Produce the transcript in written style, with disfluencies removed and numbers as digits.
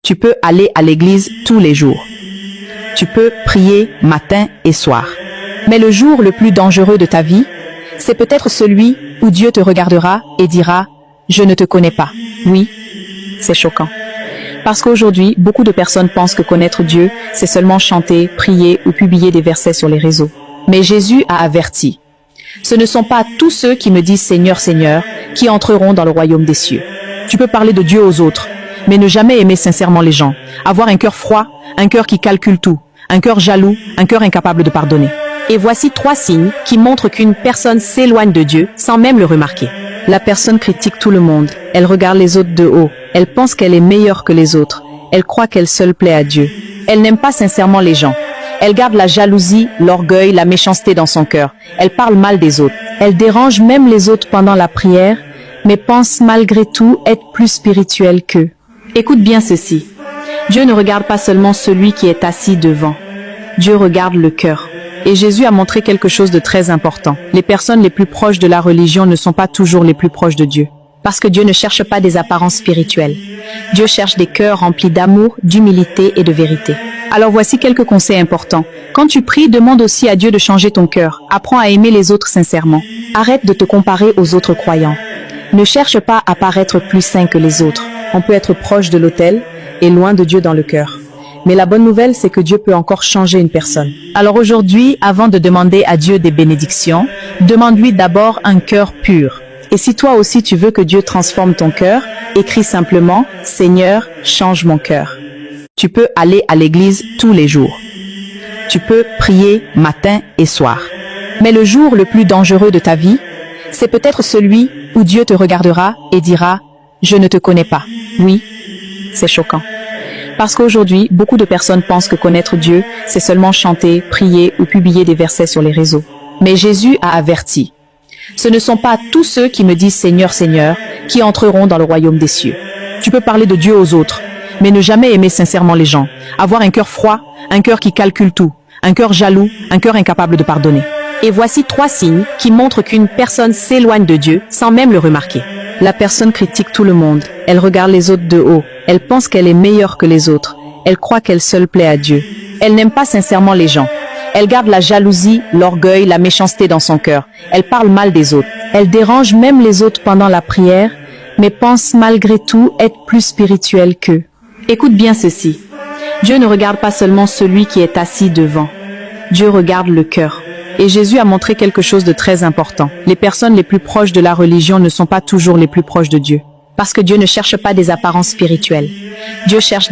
Tu peux aller à l'église tous les jours. Tu peux prier matin et soir. Mais le jour le plus dangereux de ta vie, c'est peut-être celui où Dieu te regardera et dira « Je ne te connais pas ». Oui, c'est choquant. Parce qu'aujourd'hui, beaucoup de personnes pensent que connaître Dieu, c'est seulement chanter, prier ou publier des versets sur les réseaux. Mais Jésus a averti. Ce ne sont pas tous ceux qui me disent « Seigneur, Seigneur » qui entreront dans le royaume des cieux. Tu peux parler de Dieu aux autres, mais ne jamais aimer sincèrement les gens. Avoir un cœur froid, un cœur qui calcule tout, un cœur jaloux, un cœur incapable de pardonner. Et voici 3 signes qui montrent qu'une personne s'éloigne de Dieu sans même le remarquer. La personne critique tout le monde. Elle regarde les autres de haut. Elle pense qu'elle est meilleure que les autres. Elle croit qu'elle seule plaît à Dieu. Elle n'aime pas sincèrement les gens. Elle garde la jalousie, l'orgueil, la méchanceté dans son cœur. Elle parle mal des autres. Elle dérange même les autres pendant la prière, mais pense malgré tout être plus spirituelle qu'eux. Écoute bien ceci. Dieu ne regarde pas seulement celui qui est assis devant. Dieu regarde le cœur. Et Jésus a montré quelque chose de très important. Les personnes les plus proches de la religion ne sont pas toujours les plus proches de Dieu. Parce que Dieu ne cherche pas des apparences spirituelles. Dieu cherche des cœurs remplis d'amour, d'humilité et de vérité. Alors voici quelques conseils importants. Quand tu pries, demande aussi à Dieu de changer ton cœur. Apprends à aimer les autres sincèrement. Arrête de te comparer aux autres croyants. Ne cherche pas à paraître plus saint que les autres. On peut être proche de l'autel et loin de Dieu dans le cœur. Mais la bonne nouvelle, c'est que Dieu peut encore changer une personne. Alors aujourd'hui, avant de demander à Dieu des bénédictions, demande-lui d'abord un cœur pur. Et si toi aussi tu veux que Dieu transforme ton cœur, écris simplement « Seigneur, change mon cœur ». Tu peux aller à l'église tous les jours. Tu peux prier matin et soir. Mais le jour le plus dangereux de ta vie, c'est peut-être celui où Dieu te regardera et dira « Je ne te connais pas ». Oui, c'est choquant. Parce qu'aujourd'hui, beaucoup de personnes pensent que connaître Dieu, c'est seulement chanter, prier ou publier des versets sur les réseaux. Mais Jésus a averti. Ce ne sont pas tous ceux qui me disent « Seigneur, Seigneur » qui entreront dans le royaume des cieux. Tu peux parler de Dieu aux autres, mais ne jamais aimer sincèrement les gens. Avoir un cœur froid, un cœur qui calcule tout, un cœur jaloux, un cœur incapable de pardonner. Et voici 3 signes qui montrent qu'une personne s'éloigne de Dieu sans même le remarquer. La personne critique tout le monde. Elle regarde les autres de haut. Elle pense qu'elle est meilleure que les autres. Elle croit qu'elle seule plaît à Dieu. Elle n'aime pas sincèrement les gens. Elle garde la jalousie, l'orgueil, la méchanceté dans son cœur. Elle parle mal des autres. Elle dérange même les autres pendant la prière, mais pense malgré tout être plus spirituelle qu'eux. Écoute bien ceci. Dieu ne regarde pas seulement celui qui est assis devant. Dieu regarde le cœur. Et Jésus a montré quelque chose de très important. Les personnes les plus proches de la religion ne sont pas toujours les plus proches de Dieu. Parce que Dieu ne cherche pas des apparences spirituelles. Dieu cherche